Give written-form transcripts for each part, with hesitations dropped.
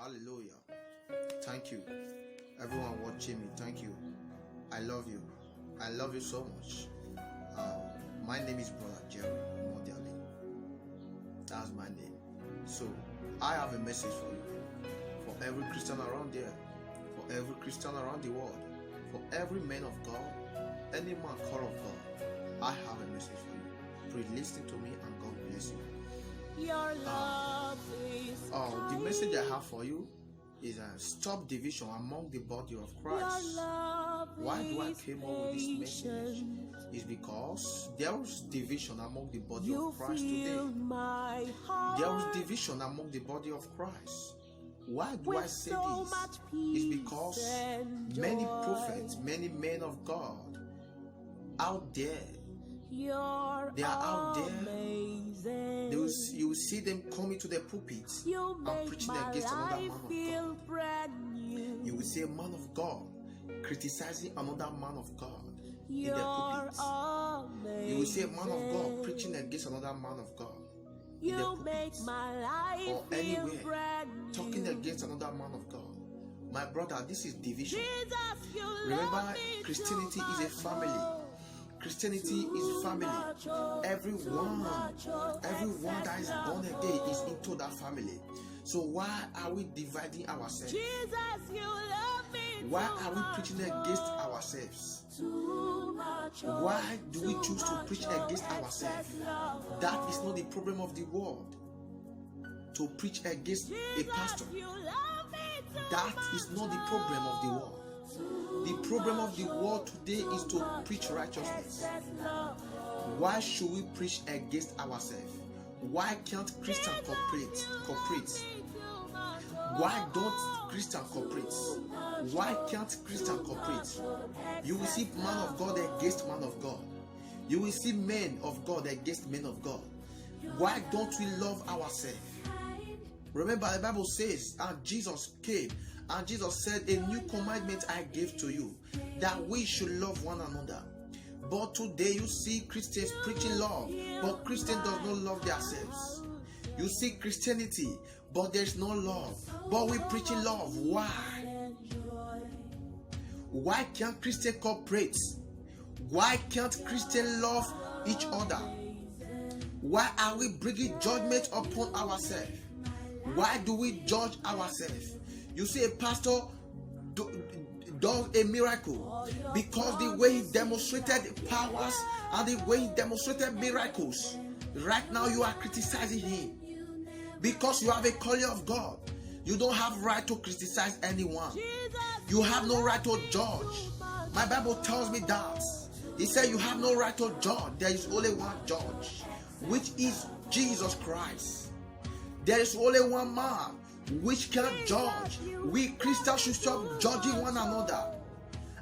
Hallelujah. Thank you. Everyone watching me, thank you. I love you. I love you so much. My name is Brother Jerry Modiali. That's my name. So, I have a message for you. For every Christian around there. For every Christian around the world. For every man of God. Any man called of God. I have a message for you. Please listen to me and God bless you. Your love is the message I have for you is stop division among the body of Christ. Why do I came up with this message? It's because there is division among the body of Christ today. There is division among the body of Christ. Why do I say this? It's because many prophets, many men of God out there, they are out there. You will see them coming to the pulpit and preaching against another man of God. You will see a man of God criticizing another man of God in the pulpit. You will see a man of God preaching against another man of God in the pulpit or anywhere, talking against another man of God. My brother, this is division. Remember, Christianity is a family. Christianity is family. Everyone that is born again is into that family. So why are we dividing ourselves? Why are we preaching against ourselves? Why do we choose to preach against ourselves? That is not the problem of the world. To preach against a pastor, that is not the problem of the world. The problem of the world today is to preach righteousness. Why should we preach against ourselves? Why can't Christians cooperate? Why don't Christians cooperate? Why can't Christians cooperate? You will see man of God against man of God. You will see men of God against men of God. Why don't we love ourselves? Remember, the Bible says, and Jesus came, and Jesus said, a new commandment I give to you, that we should love one another. But today you see Christians preaching love, but Christians does not love themselves. You see Christianity, but there's no love. But we preaching love. Why? Why can't Christians cooperate? Why can't Christians love each other? Why are we bringing judgment upon ourselves? Why do we judge ourselves? You see, a pastor does a miracle because the way he demonstrated powers and the way he demonstrated miracles. Right now you are criticizing him because you have a calling of God. You don't have right to criticize anyone. You have no right to judge. My Bible tells me that. He said you have no right to judge. There is only one judge, which is Jesus Christ. There is only one man which can judge. We Christians should stop judging one another.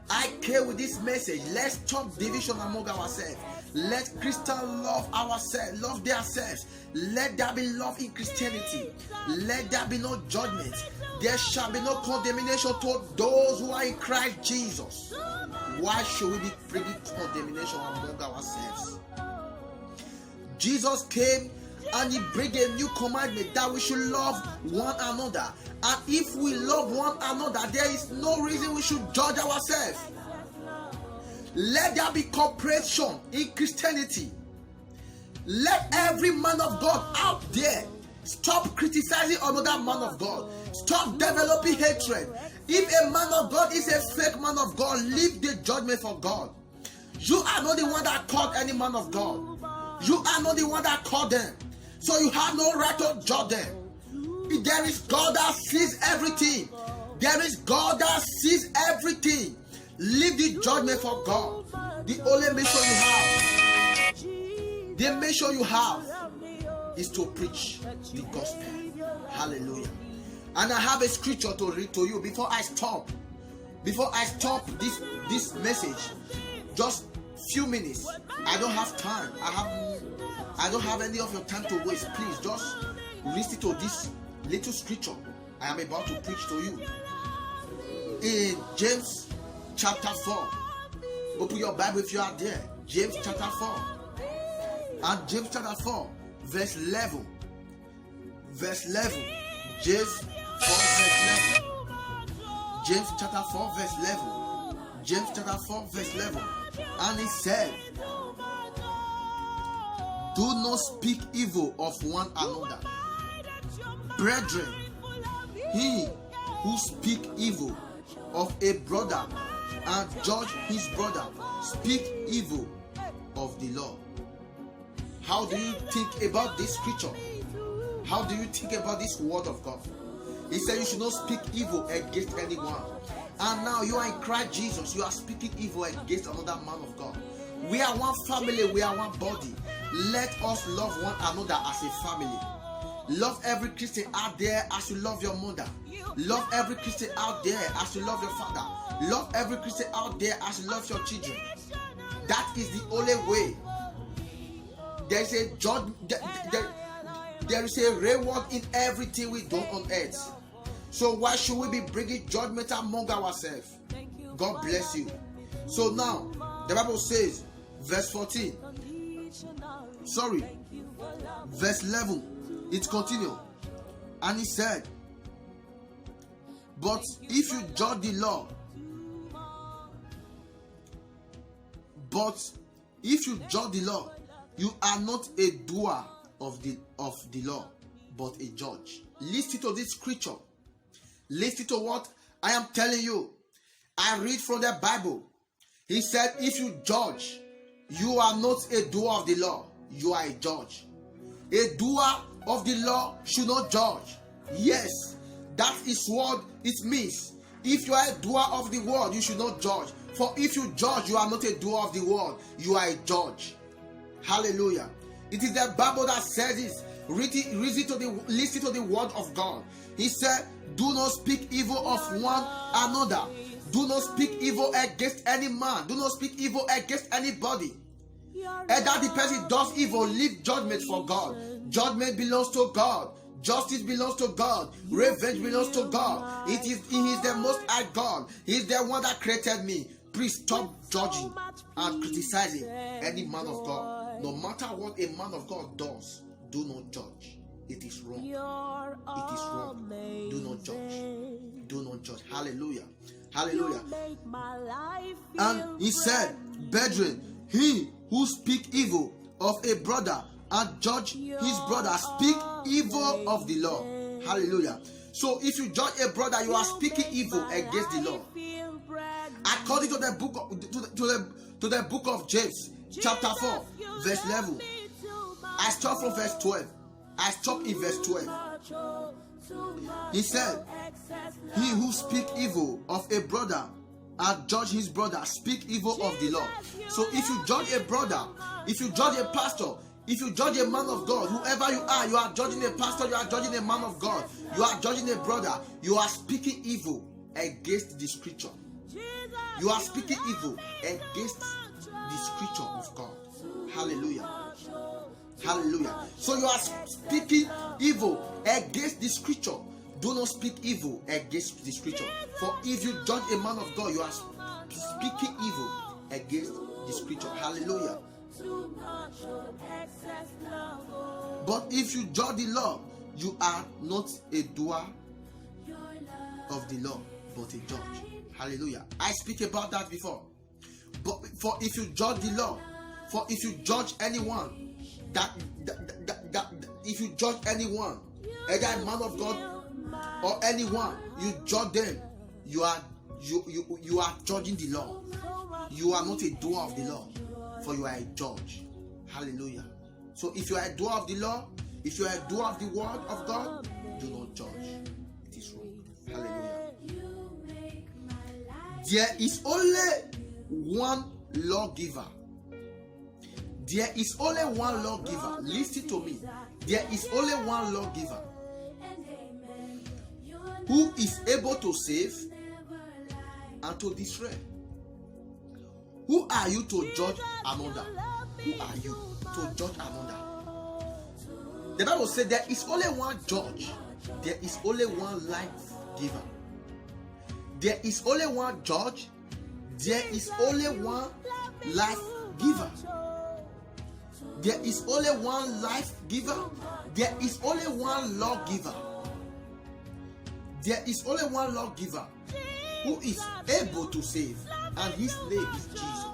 I came with this message. Let's stop division among ourselves. Let Christians love ourselves, love themselves. Let there be love in Christianity. Let there be no judgment. There shall be no condemnation to those who are in Christ Jesus. Why should we be bringing condemnation among ourselves? Jesus came and he bring a new commandment that we should love one another. And if we love one another, there is no reason we should judge ourselves. Let there be cooperation in Christianity. Let every man of God out there stop criticizing another man of God. Stop developing hatred. If a man of God is a fake man of God, leave the judgment for God. You are not the one that called any man of God. You are not the one that called them. So you have no right to judge them. There is God that sees everything. There is God that sees everything. Leave the judgment for God. The only mission you have is to preach the gospel. Hallelujah. And I have a scripture to read to you before I stop. Before I stop this message, just few minutes. I don't have time. I don't have any of your time to waste. Please just listen to this little scripture I am about to preach to you. In James chapter 4. Open your Bible if you are there. James chapter 4. And James chapter 4, verse 11. Verse 11. James 4. verse 11. James chapter 4 verse 11. James chapter 4 verse 11. And he said, do not speak evil of one another. Brethren, he who speak evil of a brother and judge his brother speak evil of the law. How do you think about this scripture? How do you think about this word of God? He said you should not speak evil against anyone. And now you are in Christ Jesus. You are speaking evil against another man of God. We are one family. We are one body. Let us love one another as a family. Love every Christian out there as you love your mother. Love every Christian out there as you love your father. Love every Christian out there as you love your children. That is the only way. There is a judgment. There is a reward in everything we do on earth. So why should we be bringing judgment among ourselves? God bless you. So now, the Bible says, verse 14. Verse 11. It continues. And he said, but if you judge the law, you are not a doer of the law, but a judge. Listen to this scripture. Listen to what I am telling you. I read from the Bible. He said, if you judge, you are not a doer of the law, you are a judge. A doer of the law should not judge. Yes, that is what it means. If you are a doer of the word, you should not judge. For if you judge, you are not a doer of the word, you are a judge. Hallelujah. It is the Bible that says this. Listen to the word of God. He said, do not speak evil of one another. Do not speak evil against any man. Do not speak evil against anybody. And that the person does evil, leave judgment for God. Judgment belongs to God. Justice belongs to God. Revenge belongs to God. He is the most high God. He is the one that created me. Please stop judging and criticizing any man of God. No matter what a man of God does, do not judge. It is wrong. It is wrong. Do not judge. Do not judge. Hallelujah. Hallelujah. And he said, brethren, he who speak evil of a brother and judge his brother speak evil of the law. Hallelujah. So if you judge a brother, you are speaking evil against the law. According to the book of James, chapter 4, verse 11. I start from verse 12. I stop in verse 12. He said, he who speak evil of a brother and judge his brother speak evil of the law. So if you judge a brother, if you judge a pastor, if you judge a man of God, whoever you are judging a pastor, you are judging a man of God, you are judging a brother, you are speaking evil against the scripture. You are speaking evil against the scripture of God. Hallelujah. Hallelujah. So you are speaking evil against the scripture. Do not speak evil against the scripture. For if you judge a man of God, you are speaking evil against the scripture. Hallelujah. But if you judge the law, you are not a doer of the law, but a judge. Hallelujah. I speak about that before. But for if you judge the law, for if you judge anyone, if you judge anyone, either a man of God or anyone, you judge them, you are judging the law. You are not a doer of the law, for you are a judge. Hallelujah. So if you are a doer of the law, if you are a doer of the word of God, do not judge. It is wrong. Hallelujah. There is only one lawgiver. There is only one lawgiver. Listen to me. There is only one lawgiver who is able to save and to destroy. Who are you to judge another? Who are you to judge another? The Bible said there is only one judge. There is only one life giver. There is only one judge. There is only one life giver. There is only one life giver. There is only one lawgiver. There is only one lawgiver who is able to save, and his name is Jesus.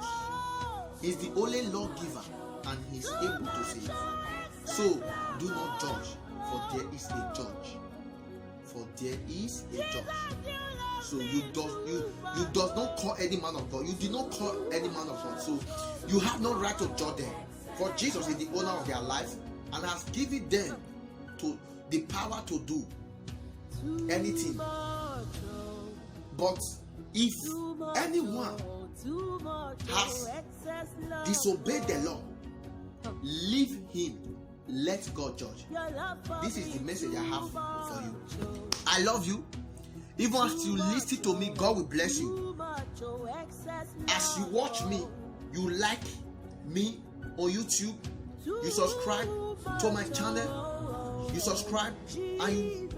He's the only lawgiver, and he's able to save. So do not judge, for there is a judge. For there is a judge. So you does not call any man of God. You did not call any man of God. So you have no right to judge them. For Jesus is the owner of their life and has given them to the power to do anything. But if anyone has disobeyed the law, leave him. Let God judge. This is the message I have for you. I love you. Even as you listen to me, God will bless you. As you watch me, you like me on YouTube, you subscribe to my channel, you subscribe and you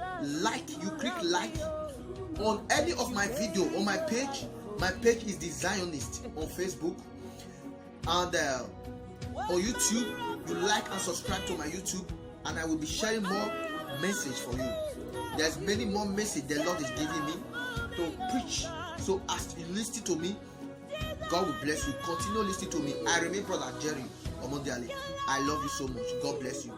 click like on any of my video on my page. My page is The Zionist on Facebook, and on YouTube, you like and subscribe to my YouTube, and I will be sharing more message for you. There's many more message the Lord is giving me to preach. So as you listen to me, God will bless you. Continue listening to me. I remain Brother Jerry Omondiale. I love you so much. God bless you.